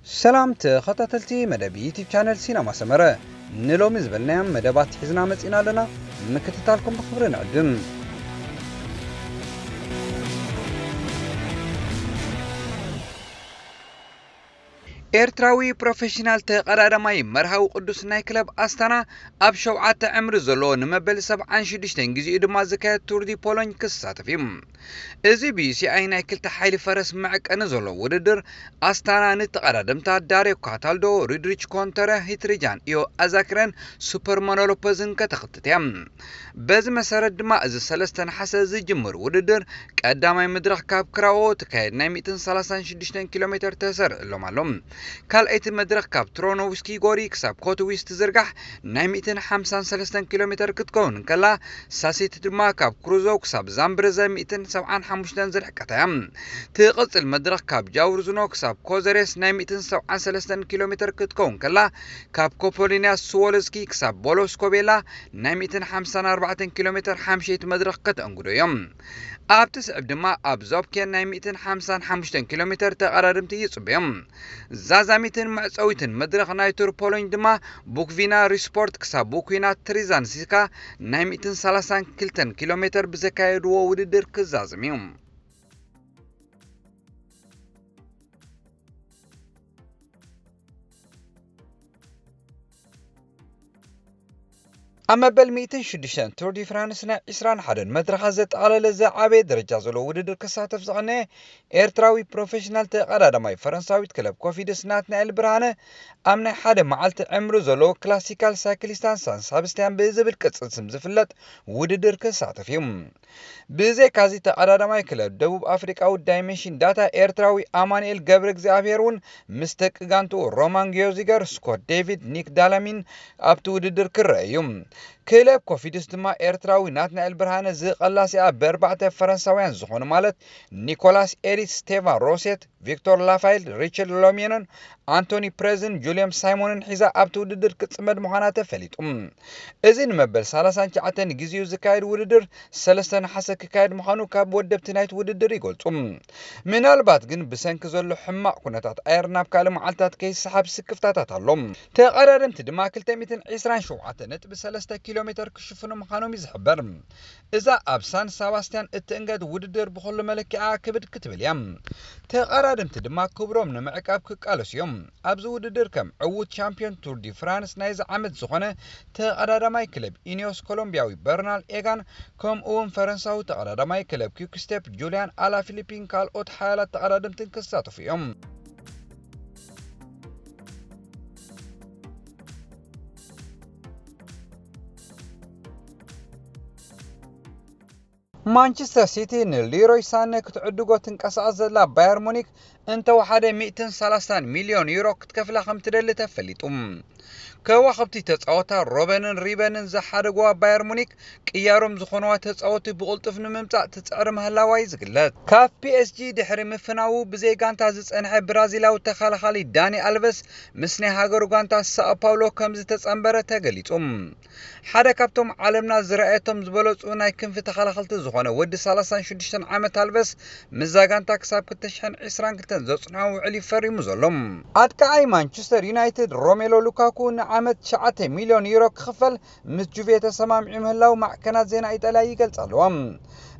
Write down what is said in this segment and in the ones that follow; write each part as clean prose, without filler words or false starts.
سلام تخطاتلتي مدبي يوتيوب channel سينما سمرة نلوم زبلنا مدبات حزنا مسينا لنا مكتتالكم بخبرنا عدم ኤርትራዊ ፕሮፌሽናል ተቀዳዳማይ መርሃዊ ቅዱስ ናይ ክለብ ኣስታና ኣብ 7 ዕምሪ ዘሎ ንመበል 76 ግዚኡ ድማ ዝካየድ ቱር ዲ ፖሎኝ ክሳተፍ እዩ። እዚ ብሲኣይ ናይ ክልተ ሓይሊ ፈረስ መዐቀኒ ዘሎ ውድድር ኣስታና ንተቀዳደምታ ዳሬዮ ካታልዶ፣ ሪድሪች ኮንተረ፣ ሂትሪጃን ኢዮ ኣዛክረን ሱፐር ሞኖሎፖዝን ከተኽትት እያ። በዚ መሰረት ድማ እዚ 3 ነሓሰ ዝጅምር ውድድር ቀዳማይ መድረኽ ካብ ክራዎ ተካየድ ናይ 136 ኪሎ ሜትር ተሰርዕሎም ኣሎ። ካልአይቲ መድረኽ ካብ ትሮኖውስኪ ጎሪ ክሳብ ኮትዊስ ትዝርጋሕ ናይ 153 ኪሎ ሜትር ክትከውን ከላ ሳሲት ድማ ካብ ክሩዞ ክሳብ ዛምብረዘ 175 ዝርሕቀታ እያ። ትቕፅል መድረኽ ካብ ጃውርዝኖ ክሳብ ኮዘሬስ ናይ 173 ኪሎ ሜትር ክትከውን ከላ ካብ ኮፖሊኒያ ስዎለስኪ ክሳብ ቦሎስኮቤላ ናይ 154 ኪሎ ሜትር ሓምሸይቲ መድረኽ ከተንጉዶ እዮም። ኣብ ትስዕብ ድማ ኣብ ዞብኬን ናይ 155 ኪሎ ሜትር ተቀዳድምቲ ይጽበዮም። ዛዛሚትን መዕፀዊትን መድረኽ ናይ ቱር ፖሎኝ ድማ ቡክቪና ሪስፖርት ክሳብ ቡክቪና ትሪዛንሲካ ናይ 132 ኪሎ ሜትር ብዘካየድዎ ውድድር ክዛዝም እዩ። أما بالمئتين شدشان تور دي فرانسنا إسران حدن مدرخة زتقالل زعابي درجة زلو ودر كساتف زغنه إيرتراوي بروفيشنال تقرار ماي فرنساوي تكلب كوفي دسناتنا البرهانة أمنا حدا معالت عمرو زلو كلاسيكال سايكليستان سان سابستيان بيزبل كتسلسم زفلت ودر كساتف يوم بزي كازي تقرار ماي كلب دوب أفريقاو دايمنشن داتا إيرتراوي أمانيل جبرك زعابيرون مستك غانتو رومان جيوزيجر سكوت ديفيد نيك دالامين أبتو ودر كرأيوم كلاب كوفيدس دما إيرتراوي ناتنا البرهانة زي قلاسي بربعة فرنساويان زخون مالت نيكولاس إريس ستيفان روسيت فيكتور لافايل ريتشارد لومينون أنتوني بريزن جوليام سايمون حيزا أبتو ودر كتسمد محاناته فليت إذن مبل سالسان شعاتن جزيو زكايد ودر سلسان حسا كايد محانو كاب ودبت نايت ودر يقولت من البات جن بسنك زلو حماق كنتات ايرناب كالم عالتات كي سحاب سكفتاتات اللوم تقررن تدما كلتا 220 شوعاتن بسلسة كيلومتر كشفنو محانو يزحبر إذا أبسان ساباستيان اتنقاد ودر بخل ملكي كبد كتبل يم تقررن تدما كبروم نمعك أبك كالوس يوم أبزو ودر كم عود شامبيون تور دي فرانس نايز عمد زخونة تقرر ماي كلب إنيوس كولومبياوي برنال إيغان كوم أوم فرنساو تقرر ماي كلب كيوك ستيب جوليان على فيليبين كال أوت حالات تقررن تنكساتو في يوم مانشستر سيتي ليروي سانه كتعدقو تنقصاص زلا باير مونيك انت وحده 130 مليون يورو كتكفلا خم تدل تفليطم كواخبتي تጻወታ روبنن ريبنن زحدقوا باير مونيك قياروم زخونوا تጻወቱ بقلطف نممصا تጻر مهلاواي زغلت كاف بي اس جي دحري مفناو بزي غانتا زصنح برازيلاو تخالخالي داني الفيس مسني هاغرو غانتا ساو باولو كمز تጻنبره تغليصم حدا كابتم عالمنا زرأتهم زبلصو ناي كنف تخالخالت زخونه ود 36 عامت الفيس مزاغانتا كساب كتشحن 22 زصناو علي فريمو زلم ادكاي مانشستر يونايتد روميلو لوكاكو عامت 9 مليون يورو كخفل مس جوفيتا سمام عمهلاو مع كنات زينا ايطاليا يقلصالهم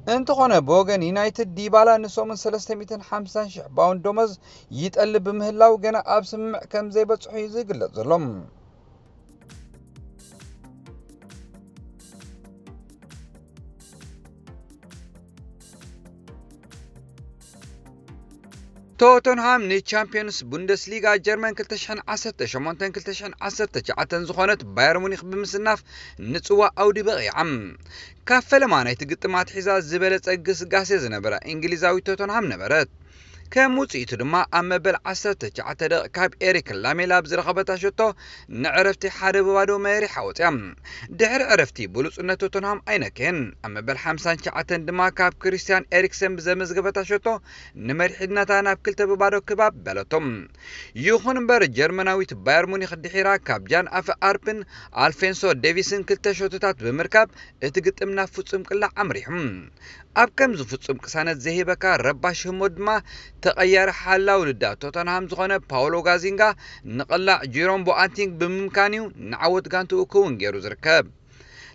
انت خونه بوغن يونايتد ديبالا نسومن 350 شح باوند دومز يتقلب بمهلاو غنا اب سمع كم زي بصحو يزغلص زلم توتنهام ني تشامبيونز بوندسليغا جرمن 2018 زخونت باير مونيخ بمسناف نصوا اودي بقيعم كافلما نايت ግጥማት ሒዛ ዝበለጸ ግስጋሴ ዝነበረ እንግሊዛዊ ቶተንሃም ነበረት كموصيت دما أمبل 19 دقيقة كاب إريك لاميلا بزرخبتا شتو نعرفتي حدا ببادو ميري حوطيام دحر عرفتي بلوصنة توتنهام أين كان أمبل 50 دقيقة دما كاب كريستيان إريكسن بزمزغبتا شتو نمرحدنا تانا بكلتا ببادو كباب بلتم يخون بر جرمناويت باير مونيخ دحيرا كاب جان أف أربن ألفينسو ديفيسن كلتا شتوتات بمركاب اتقطمنا فصم كلا عمريهم أب كم زفصم كسانت زهيبكا رباش همودما تغير حلاو لدا توتنهام زغنه باولو غازينغا نقلع جيروم بواتينغ بممكانيو نعود غانتو كون غيرو زركب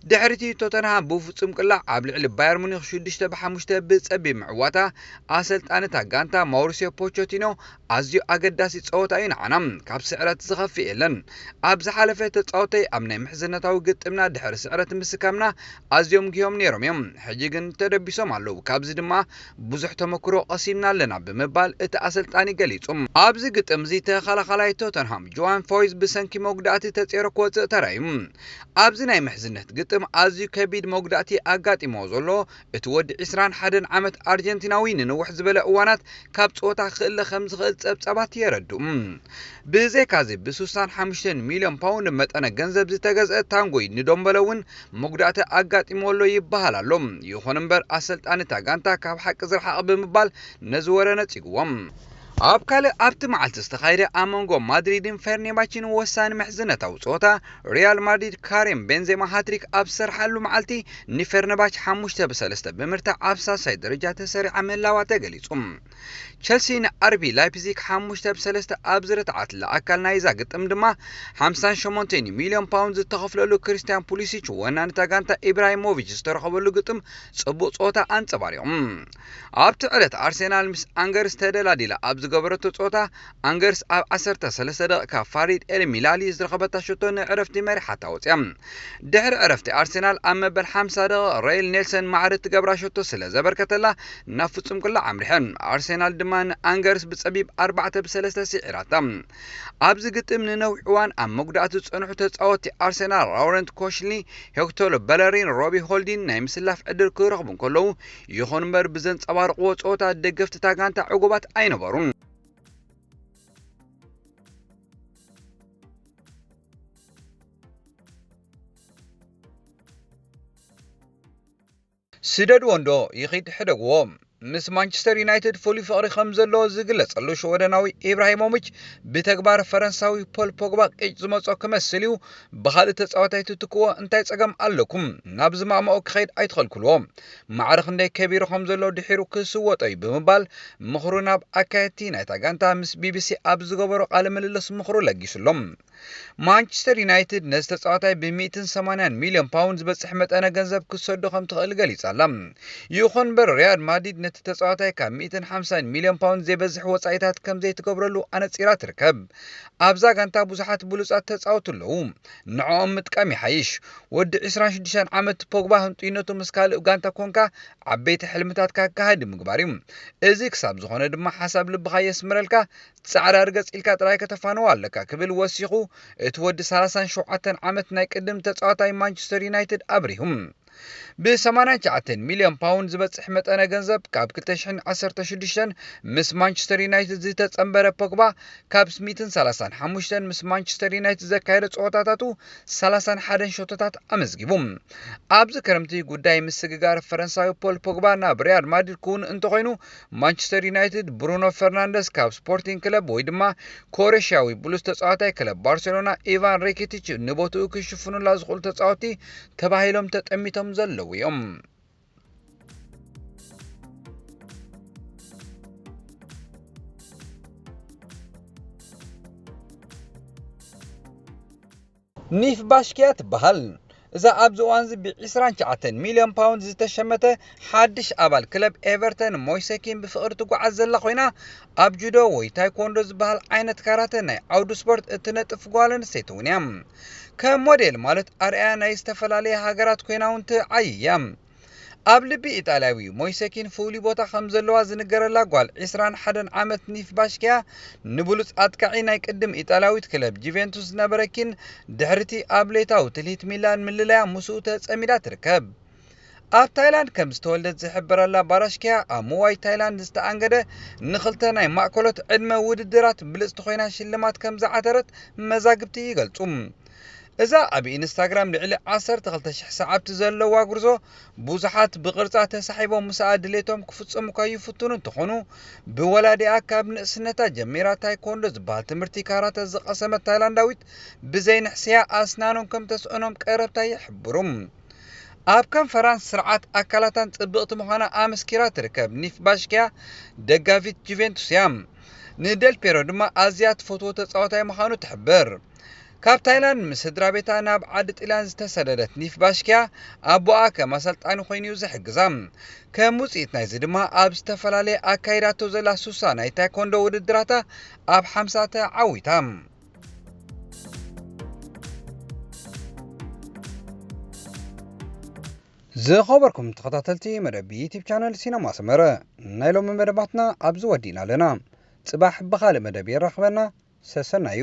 دحرتي توتنهام بفصم قلع عب لعل بايرن مونيخ 6-5 بصبي معواتا اسلطانتا غانتا ماوريسيو بوتشيتينو ازيو اگداسي صوتا ينعنم كاب سعرات زخفي الن ابز حلفه تصوتي امناي محزنتاو گطمنا دحر سعرات مسكامنا ازيوم گيوم نيروم يم حجيگن تدبيسوم አለው ካብዚ ድማ ብዙሕ ተመክሮ ቀሲምና ኣለና በመባል እቲ አሰልጣኒ ገሊጹም ኣብዚ ግጥም ዚ ተኸላኸላይ ቶተንሃም ጆዋን ፎይዝ ብሰንኪ መጉዳእቲ ተጸይሮ ክወፅእ ተራይም ኣብዚ ናይ ምሕዝነት ግጥም ኣዝዩ ከቢድ መጉዳእቲ ኣጋጢሞ ዘሎ እቲ ወዲ 21 ዓመት ኣርጀንቲናዊ ንንውሕ ዝበለ እዋናት ካብ ጾታ ክእለ ከም ዝኽእል ጸብጻባት የረድኡ ብዘይካዚ ብ65 ሚልዮን ፓውንድ መጠነ ገንዘብ ዝተገዝአ ታንጎይ ንዶምበለውን መጉዳእቲ ኣጋጢሞሎ ይባሃል ኣሎ ይኹን እምበር አሰልጣኒ ታጋንታ ካብ ሓቂ ዝረሓቕ ብምባል ነዝወረ ነጽጉዎም ኣብ ካለ ኣብቲ መዓልቲ ዝተኻይደ ኣመንጎ ማድሪድን ፈርኔባችን ወሳኒ ምሕዝነታው ጾታ ሪያል ማድሪድ ካሪም ቤንዜማ ሃትሪክ ኣብ ሰርሓሉ መዓልቲ ንፈርኔባች 5-3 ብምርታ ኣብ ሳሳይ ደረጃ ተሰሪዓ መላዋ ተገሊጹም ቸልሲ ንአርቢ ላይፕዚግ 5-3 ኣብ ዝረታዓት ለኣካል ናይዛ ግጥም ድማ 58 ሚልዮን ፓውንድ ዝተኸፍለሉ ክሪስቲያን ፑሊሲች ወናኒ ታጋንታ ኢብራሂሞቪች ዝተረኸበሉ ግጥም ጽቡቕ ጾታ አንጸባሪቖም ኣብቲ ዕለት ኣርሴናል ምስ አንገርስ ተደላዲላ ኣብ ዝገበረቶ ጾታ አንገርስ ኣብ 13 ደቂቃ ፋሪድ ኤል ሚላሊ ዝረኸበታ ሸቶ ንዕረፍቲ መሪሓ ታወፅያ ድሕሪ ዕረፍቲ ኣርሴናል ኣብ መበል 50 ደቂቃ ሬይል ኔልሰን ማዕረት ትገብራ ሸቶ ስለ ዘበርከተላ ናብ ፍጹም ቅላ ኣምሪሐን ኣርሴናል ድማ አንገርስ ብጸቢብ 4-3 ሲዒራታ ኣብዚ ግጥም ንነዊሕ እዋን ኣብ መጉዳእቲ ዝጸንሑ ተጻወቲ ኣርሴናል ላውረንት ኮሽሊ ሄክቶር በለሪን ሮቢ ሆልዲን ናይ ምስላፍ ዕድል ክረኽቡ ከለዉ ይኹን እምበር ብዘንጸባርቕዎ ጾታ ደገፍቲ ታጋንታ ዕጉባት ኣይነበሩን ስደድ ወንዶ ይኺድ ሕደግዎም ምስ ማንቸስተር ዩናይትድ ፉሊ ፍቅሪ ከም ዘሎ ዝግለጸሉ ሸወደናዊ ኢብራሂሞቪች ብተግባር ፈረንሳዊ ፖል ፖግባ ቅጭ ዝመጾ ክመስል እዩ ብኻልእ ተጻዋታይቱ ትክዎ እንታይ ጸገም ኣለኩም ናብ ዝማማኦ ክኸይድ ኣይትኸልክልዎም ማዕረኽ እንደ ከቢሩ ከም ዘሎ ድሒሩ ክስወጠይ ብምባል ምኽሩ ናብ ኣካየቲ ናይ ታጋንታ ምስ ቢቢሲ ኣብ ዝገበሮ ቃለ ምልልስ ምኽሩ ለጊሱሎም ማንቸስተር ዩናይትድ ነዚ ተጻዋታይ ብ180 ሚልዮን ፓውንድ ዝበጽሕ መጠነ ገንዘብ ክሰዶ ከም ትኽእል ገሊጻላ ይኹን በር ሪያል ማድሪድ ነቲ ተጻዋታይ ካብ 150 ሚልዮን ፓውንድ ዘይበዝሕ ወጻኢታት ከም ዘይትገብረሉ ኣነጺራ ትርከብ ኣብዛ ጋንታ ብዙሓት ብሉጻት ተጻወቱ ኣለዉ ንዕኦም ምጥቃም ይሓይሽ ወዲ 26 ዓመት ፖግባ ህንጡይነቱ ምስ ካልእ ጋንታ ኮንካ ዓበይቲ ሕልምታት ካካሃድ ምግባር እዩ እዚ ክሳብ ዝኾነ ድማ ሓሳብ ልብኻ የስምረልካ ጻዕዳ ርገጽ ኢልካ ጥራይ ከተፋንዋ ኣለካ ክብል ወሲኹ እቲ ወዲ 37 ዓመት ናይ ቅድም ተጻዋታይ ማንቸስተር ዩናይትድ አብሪሁም ብ89 ሚልዮን ፓውንድ ዝበጽሕ መጠነ ገንዘብ ካብ 2016 ምስ ማንቸስተር ዩናይትድ ዝተጸምበረ ፖግባ ካብ 135 ምስ ማንቸስተር ዩናይትድ ዘካየደ ጸወታታቱ 31 ሾቶታት አመዝጊቡ ኣብዚ ክረምቲ ጉዳይ ምስግጋር ፈረንሳዊ ፖል ፖግባ ናብ ሪያል ማድሪድ ኩን እንተኮይኑ ማንቸስተር ዩናይትድ ብሩኖ ፈርናንደስ ካብ ስፖርቲንግ ክለብ ወይ ድማ ኮሬሽያዊ ብሉስ ተጻዋታይ ክለብ ባርሴሎና ኢቫን ሬኪቲች ንቦትኡ ክሽፍኑላ ዝኽእሉ ተጻዋቲ ተባሂሎም ተጠሚቶም ዘለው እዮም ኒፍ ባሽኪያት ባህል እዛ ኣብዚ እዋን ብ29 ሚልዮን ፓውንድ ዝተሸመተ ሓድሽ ኣባል ክለብ ኤቨርተን ሞይሰኪን ብፍቅሪ ትጓዓዝ ዘላ ኮይና ኣብ ጁዶ ወይ ታይኮንዶ ዝበሃል ዓይነት ካራተ ናይ ዓውዱ ስፖርት እትነጥፍ ጓል ኣንስተይቲ እውን እያ ከም ሞዴል ማለት ኣርኣያ ናይ ዝተፈላለየ ሃገራት ኮይና እውን ትዓይያ ኣብ ልቢ ኢጣልያዊ ሞይሰኪን ፍሉይ ቦታ ከም ዘለዋ ዝንገረላ ጓል 21 ዓመት ኒፍ ባሽኪያ ንብሉጽ ኣጥቃዒ ናይ ቅድም ኢጣልያዊት ክለብ ጁቬንቱስ ነበረኪን ድሕርቲ ኣብ ሌታው ትልሂት ሚላን ምልላያ ምስኡ ተጸሚዳ ትርከብ ኣብ ታይላንድ ከም ዝተወልደት ዝሕብረላ ባራሽኪያ ኣብ ሞዋይ ታይላንድ ዝተኣንገደ ንኽልተ ናይ ማእከሎት ዕድመ ውድድራት ብልጽቲ ኮይና ሽልማት ከም ዝዓተረት መዛግብቲ ይገልጹ እዛ ኣብ ኢንስታግራም ልዕሊ 12,000 ሰዓብቲ ዘለዋ ጉርዞ ብዙሓት ብቅርጻ ተሳሒቦም ምስኣ ድሌቶም ክፍጽሙ ከይፍትኑ እንትኾኑ ብወላዲኣ ካብ ንእስነታ ጀሚራ ታይኮንዶ ዝበሃል ትምህርቲ ካራተ ዝቐሰመት ታይላንዳዊት ብዘይንሕስያ ኣስናኖም ከም ተስእኖም ቀረብታ ይሕብሩ ኣብ ከንፈራን ስርዓት ኣካላታን ጽብቕቲ ምዃና ኣመስኪራ ትርከብ ኒፍ ባሽኪያ ደጋፊት ጁቬንቱስ እያ ንደል ፔሮ ድማ ኣዝያ ትፈትዎ ተጻዋታይ ምዃኑ ትሕብር ካብ ታይላንድ ምስ ስድራ ቤታ ናብ ዓዲ ጣልያን ዝተሰደደት ኒፍ ባሽኪያ ኣቦኣ ከም ኣሰልጣኒ ኮይኑ ዝሕግዛ ከም ውጽኢት ናይዚ ድማ ኣብ ዝተፈላለየ ኣካይዳቶ ዘላ ሱሳ ናይ ታይኮንዶ ውድድራታ ኣብ 50 ዓዊታ ዝኸበርኩም ተኸታተልቲ መደብ ዩቲብ ቻነል ሲነማ ሰመረ ናይ ሎሚ መደባትና ኣብዚ ወዲና ኣለና ጽባሕ ብኻልእ መደብ ይራኸበና ሰሰናዩ